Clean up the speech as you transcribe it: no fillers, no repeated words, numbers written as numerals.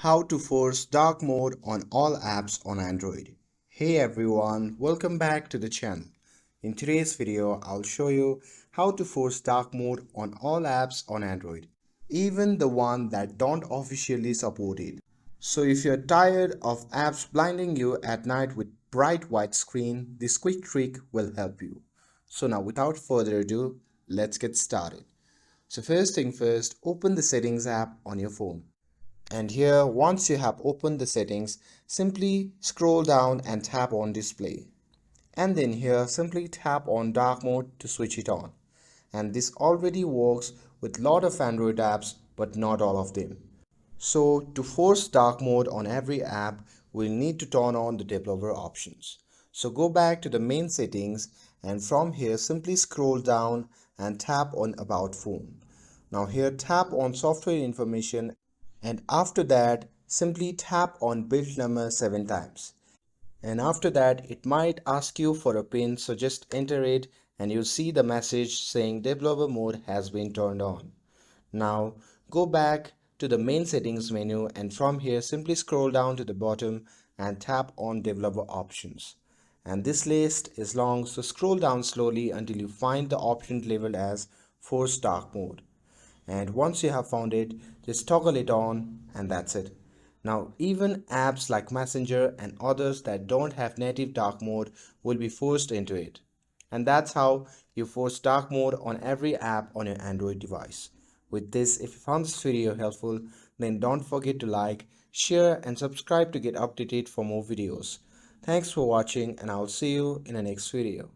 How to force dark mode on all apps on Android. Hey everyone, welcome back to the channel. In today's video, I'll show you how to force dark mode on all apps on Android, even the one that don't officially support it. So if you're tired of apps blinding you at night with bright white screen, this quick trick will help you. So now without further ado, let's get started. So first thing first, open the settings app on your phone. And here, once you have opened the settings, simply scroll down and tap on display. And then here, simply tap on dark mode to switch it on. And this already works with lot of Android apps, but not all of them. So to force dark mode on every app, we'll need to turn on the developer options. So go back to the main settings and from here simply scroll down and tap on about phone. Now here tap on software information and after that simply tap on build number 7 times. And after that it might ask you for a pin, so just enter it and you'll see the message saying developer mode has been turned on. Now go back to the main settings menu and from here simply scroll down to the bottom and tap on developer options. And this list is long, so scroll down slowly until you find the option labeled as force dark mode. And once you have found it, just toggle it on and that's it. Now even apps like Messenger and others that don't have native dark mode will be forced into it. And that's how you force dark mode on every app on your Android device. With this, if you found this video helpful, then don't forget to like, share and subscribe to get updated for more videos. Thanks for watching and I'll see you in the next video.